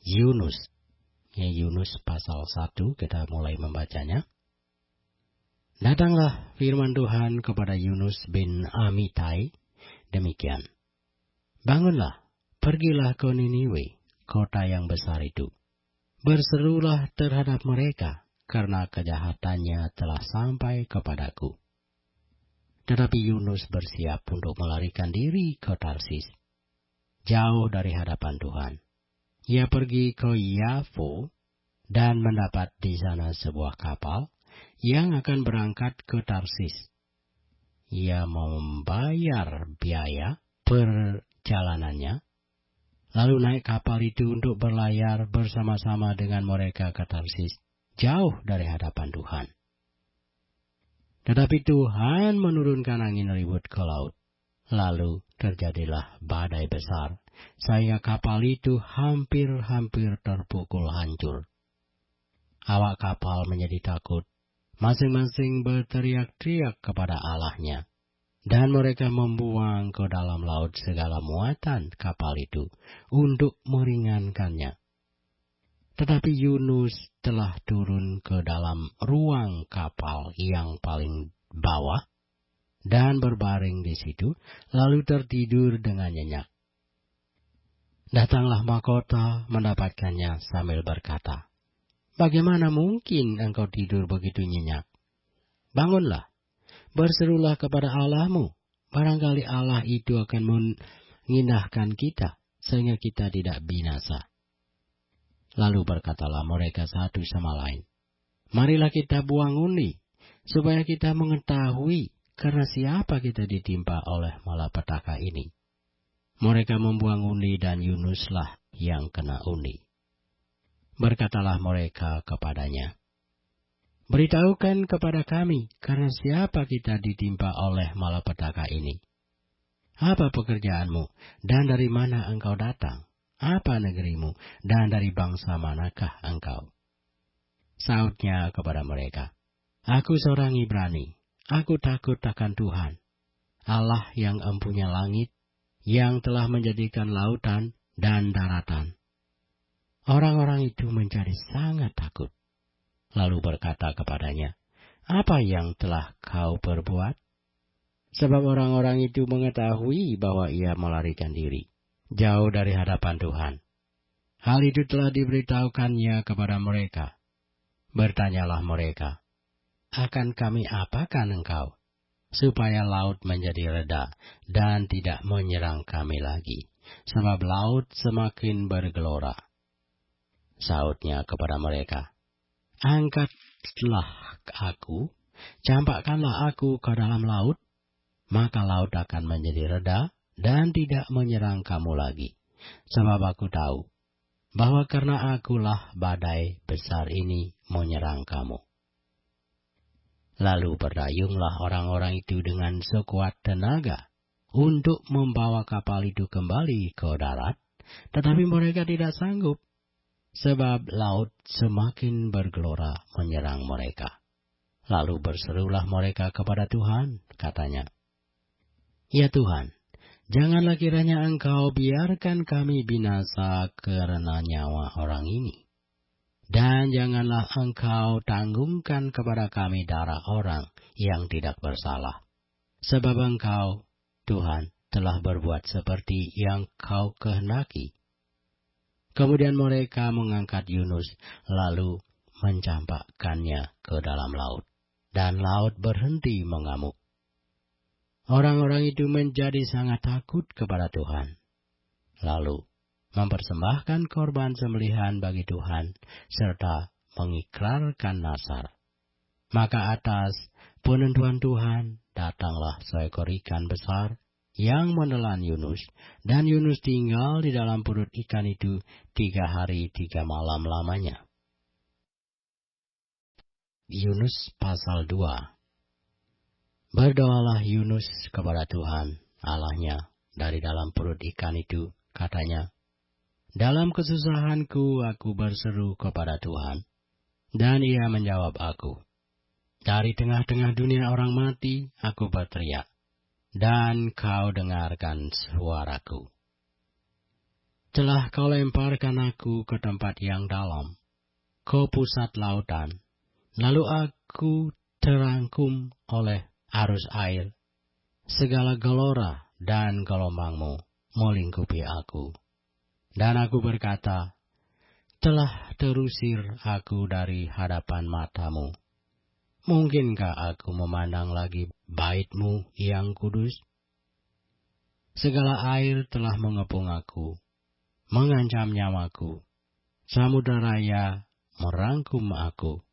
Yunus. Yunus pasal 1, kita mulai membacanya. Datanglah firman Tuhan kepada Yunus bin Amitai, demikian. Bangunlah, pergilah ke Niniwe, kota yang besar itu. Berserulah terhadap mereka, karena kejahatannya telah sampai kepadaku. Tetapi Yunus bersiap untuk melarikan diri ke Tarsis, jauh dari hadapan Tuhan. Ia pergi ke Yafo dan mendapat di sana sebuah kapal yang akan berangkat ke Tarsis. Ia membayar biaya perjalanannya, lalu naik kapal itu untuk berlayar bersama-sama dengan mereka ke Tarsis, jauh dari hadapan Tuhan. Tetapi Tuhan menurunkan angin ribut ke laut. Lalu terjadilah badai besar, sehingga kapal itu hampir-hampir terpukul hancur. Awak kapal menjadi takut, masing-masing berteriak-teriak kepada Allahnya, dan mereka membuang ke dalam laut segala muatan kapal itu untuk meringankannya. Tetapi Yunus telah turun ke dalam ruang kapal yang paling bawah, dan berbaring di situ, lalu tertidur dengan nyenyak. Datanglah mahkota mendapatkannya sambil berkata, "Bagaimana mungkin engkau tidur begitu nyenyak? Bangunlah, berserulah kepada Allahmu, barangkali Allah itu akan mengindahkan kita, sehingga kita tidak binasa." Lalu berkatalah mereka satu sama lain, "Marilah kita buang undi, supaya kita mengetahui karena siapa kita ditimpa oleh malapetaka ini." Mereka membuang undi dan Yunuslah yang kena undi. Berkatalah mereka kepadanya, "Beritahukan kepada kami, karena siapa kita ditimpa oleh malapetaka ini? Apa pekerjaanmu, dan dari mana engkau datang? Apa negerimu, dan dari bangsa manakah engkau?" Sautnya kepada mereka, "Aku seorang Ibrani. Aku takut akan Tuhan, Allah yang empunya langit, yang telah menjadikan lautan dan daratan." Orang-orang itu menjadi sangat takut, lalu berkata kepadanya, "Apa yang telah kau perbuat?" Sebab orang-orang itu mengetahui bahwa ia melarikan diri, jauh dari hadapan Tuhan. Hal itu telah diberitahukannya kepada mereka. Bertanyalah mereka, "Akan kami apakan engkau, supaya laut menjadi reda dan tidak menyerang kami lagi, sebab laut semakin bergelora?" Sautnya kepada mereka, "Angkatlah aku, campakkanlah aku ke dalam laut, maka laut akan menjadi reda dan tidak menyerang kamu lagi, sebab aku tahu bahwa karena akulah badai besar ini menyerang kamu." Lalu berdayunglah orang-orang itu dengan sekuat tenaga untuk membawa kapal itu kembali ke darat, tetapi mereka tidak sanggup, sebab laut semakin bergelora menyerang mereka. Lalu berserulah mereka kepada Tuhan, katanya, "Ya Tuhan, janganlah kiranya Engkau biarkan kami binasa karena nyawa orang ini. Dan janganlah Engkau tanggungkan kepada kami darah orang yang tidak bersalah. Sebab Engkau, Tuhan, telah berbuat seperti yang Kau kehendaki." Kemudian mereka mengangkat Yunus, lalu mencampakkannya ke dalam laut, dan laut berhenti mengamuk. Orang-orang itu menjadi sangat takut kepada Tuhan, lalu mempersembahkan korban sembelihan bagi Tuhan, serta mengikrarkan nazar. Maka atas penentuan Tuhan, datanglah seekor ikan besar yang menelan Yunus, dan Yunus tinggal di dalam perut ikan itu 3 hari 3 malam lamanya. Yunus pasal 2. Berdoalah Yunus kepada Tuhan, Allahnya, dari dalam perut ikan itu, katanya, "Dalam kesusahanku aku berseru kepada Tuhan, dan Ia menjawab aku. Dari tengah-tengah dunia orang mati aku berteriak, dan Kau dengarkan suaraku." Telah kau lemparkan aku ke tempat yang dalam, ke pusat lautan, lalu aku terangkum oleh arus air. Segala gelora dan gelombangmu melingkupi aku. Dan aku berkata, telah terusir aku dari hadapan matamu. Mungkinkah aku memandang lagi bait-Mu yang kudus? Segala air telah mengepung aku, mengancam nyawaku. Samudra raya merangkum aku,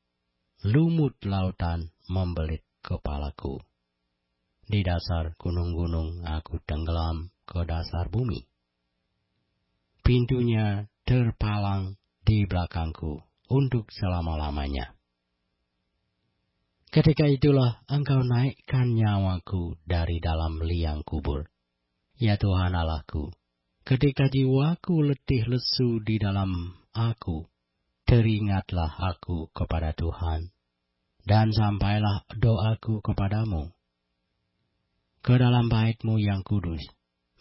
lumut lautan membelit kepalaku. Di dasar gunung-gunung aku tenggelam ke dasar bumi. Pintunya terpalang di belakangku untuk selama-lamanya. Ketika itulah Engkau naikkan nyawaku dari dalam liang kubur. Ya Tuhan Allahku, ketika jiwaku letih lesu di dalam aku, teringatlah aku kepada Tuhan, dan sampailah doaku kepadamu. Ke dalam bait-Mu yang kudus,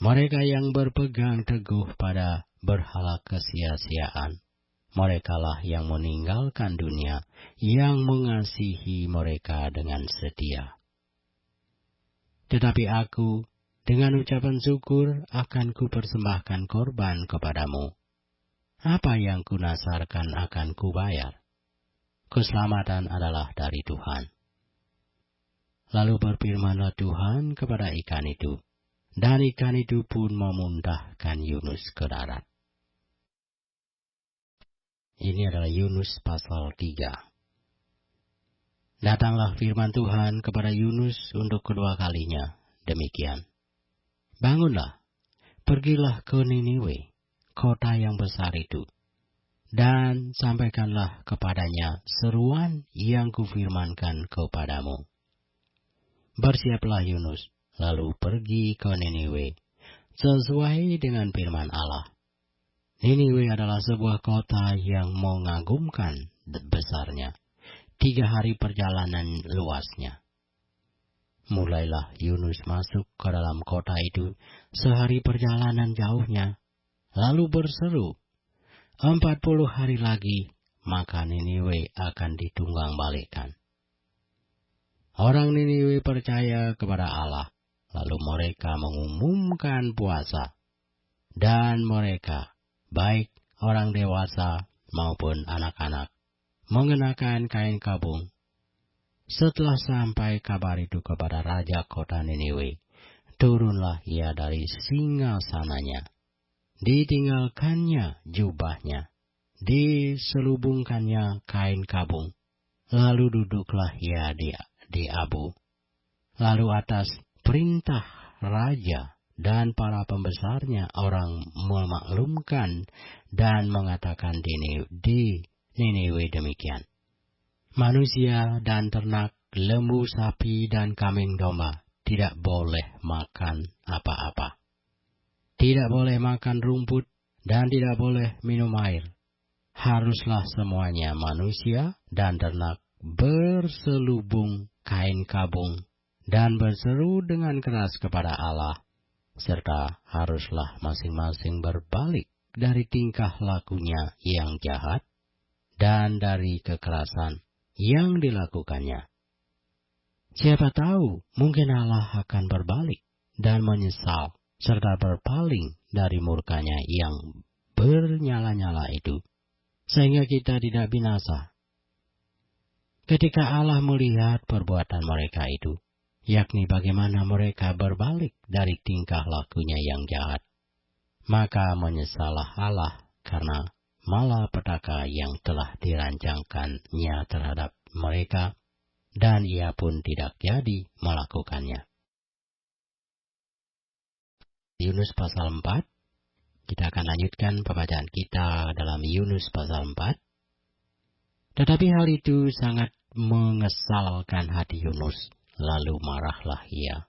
mereka yang berpegang teguh pada berhala kesia-siaan, merekalah yang meninggalkan dunia, yang mengasihi mereka dengan setia. Tetapi aku, dengan ucapan syukur, akan kupersembahkan korban kepadamu. Apa yang kunasarkan akan kubayar. Keselamatan adalah dari Tuhan. Lalu berfirmanlah Tuhan kepada ikan itu, dan ikan itu pun memuntahkan Yunus ke darat. Ini adalah Yunus pasal 3. Datanglah firman Tuhan kepada Yunus untuk kedua kalinya, demikian. Bangunlah, pergilah ke Niniwe, kota yang besar itu, dan sampaikanlah kepadanya seruan yang kufirmankan kepadamu. Bersiaplah Yunus, lalu pergi ke Niniwe, sesuai dengan firman Allah. Niniwe adalah sebuah kota yang mengagumkan besarnya, 3 hari perjalanan luasnya. Mulailah Yunus masuk ke dalam kota itu, sehari perjalanan jauhnya, lalu berseru, 40 hari lagi, maka Niniwe akan ditunggang balikkan. Orang Niniwe percaya kepada Allah, lalu mereka mengumumkan puasa. Dan mereka, baik orang dewasa maupun anak-anak, mengenakan kain kabung. Setelah sampai kabar itu kepada raja kota Niniwe, turunlah ia dari singgasananya. Ditinggalkannya jubahnya, diselubungkannya kain kabung, lalu duduklah ia di abu. Lalu atas perintah raja dan para pembesarnya orang memaklumkan dan mengatakan di Niniwe demikian. Manusia dan ternak, lembu, sapi, dan kambing domba tidak boleh makan apa-apa. Tidak boleh makan rumput dan tidak boleh minum air. Haruslah semuanya manusia dan ternak berselubung kain kabung dan berseru dengan keras kepada Allah, serta haruslah masing-masing berbalik dari tingkah lakunya yang jahat dan dari kekerasan yang dilakukannya. Siapa tahu, mungkin Allah akan berbalik dan menyesal, serta berpaling dari murkanya yang bernyala-nyala itu, sehingga kita tidak binasa. Ketika Allah melihat perbuatan mereka itu, yakni bagaimana mereka berbalik dari tingkah lakunya yang jahat, maka menyesallah Allah karena malapetaka yang telah dirancangkannya terhadap mereka, dan ia pun tidak jadi melakukannya. Yunus pasal 4, kita akan lanjutkan pembacaan kita dalam Yunus pasal 4. Tetapi hal itu sangat mengesalkan hati Yunus, lalu marahlah ia,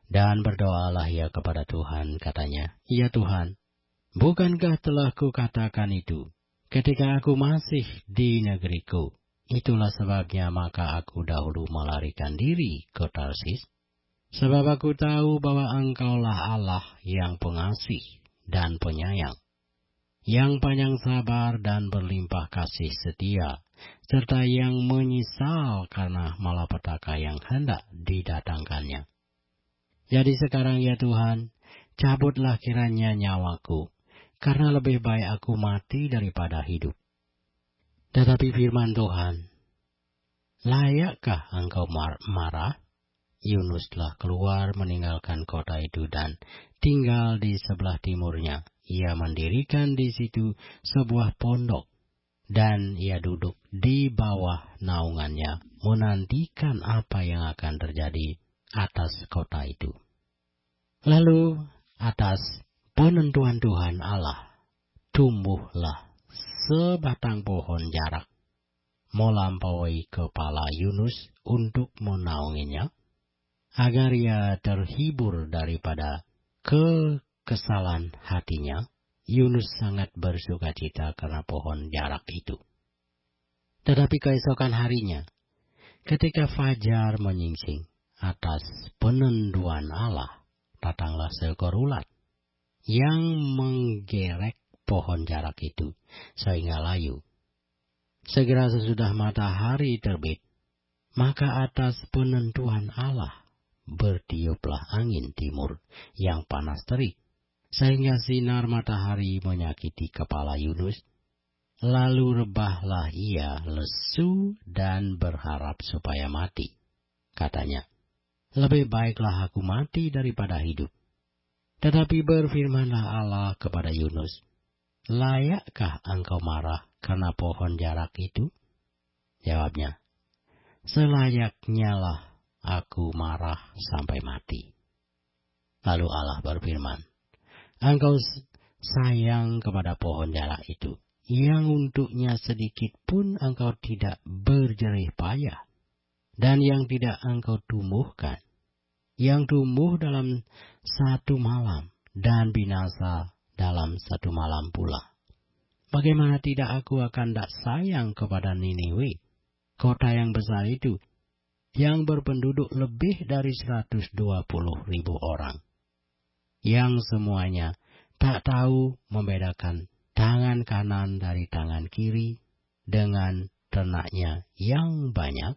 dan berdoalah ia kepada Tuhan, katanya, "Ya Tuhan, bukankah telah kukatakan itu ketika aku masih di negeriku? Itulah sebabnya maka aku dahulu melarikan diri ke Tarsis, sebab aku tahu bahwa Engkaulah Allah yang pengasih dan penyayang, yang panjang sabar dan berlimpah kasih setia, serta yang menyesal karena malapetaka yang hendak didatangkannya. Jadi sekarang ya Tuhan, cabutlah kiranya nyawaku, karena lebih baik aku mati daripada hidup. Tetapi firman Tuhan, layakkah engkau marah? Yunus telah keluar meninggalkan kota itu dan tinggal di sebelah timurnya. Ia mendirikan di situ sebuah pondok, dan ia duduk di bawah naungannya, menantikan apa yang akan terjadi atas kota itu. Lalu atas penentuan Tuhan Allah, tumbuhlah sebatang pohon jarak melampaui kepala Yunus untuk menaunginya, agar ia terhibur daripada kekesalan hatinya. Yunus sangat bersukacita karena pohon jarak itu. Tetapi keesokan harinya, ketika fajar menyingsing, atas penentuan Allah, datanglah seekor ulat yang menggerek pohon jarak itu sehingga layu. Segera sesudah matahari terbit, maka atas penentuan Allah bertiuplah angin timur yang panas terik, sehingga sinar matahari menyakiti kepala Yunus. Lalu rebahlah ia lesu dan berharap supaya mati. Katanya, lebih baiklah aku mati daripada hidup. Tetapi berfirmanlah Allah kepada Yunus, layakkah engkau marah karena pohon jarak itu? Jawabnya, selayaknya lah aku marah sampai mati. Lalu Allah berfirman, engkau sayang kepada pohon jarak itu, yang untuknya sedikit pun engkau tidak berjerih payah, dan yang tidak engkau tumbuhkan, yang tumbuh dalam satu malam dan binasa dalam satu malam pula. Bagaimana tidak aku akan tak sayang kepada Niniwe, kota yang besar itu, yang berpenduduk lebih dari 120.000 orang, yang semuanya tak tahu membedakan tangan kanan dari tangan kiri, dengan ternaknya yang banyak?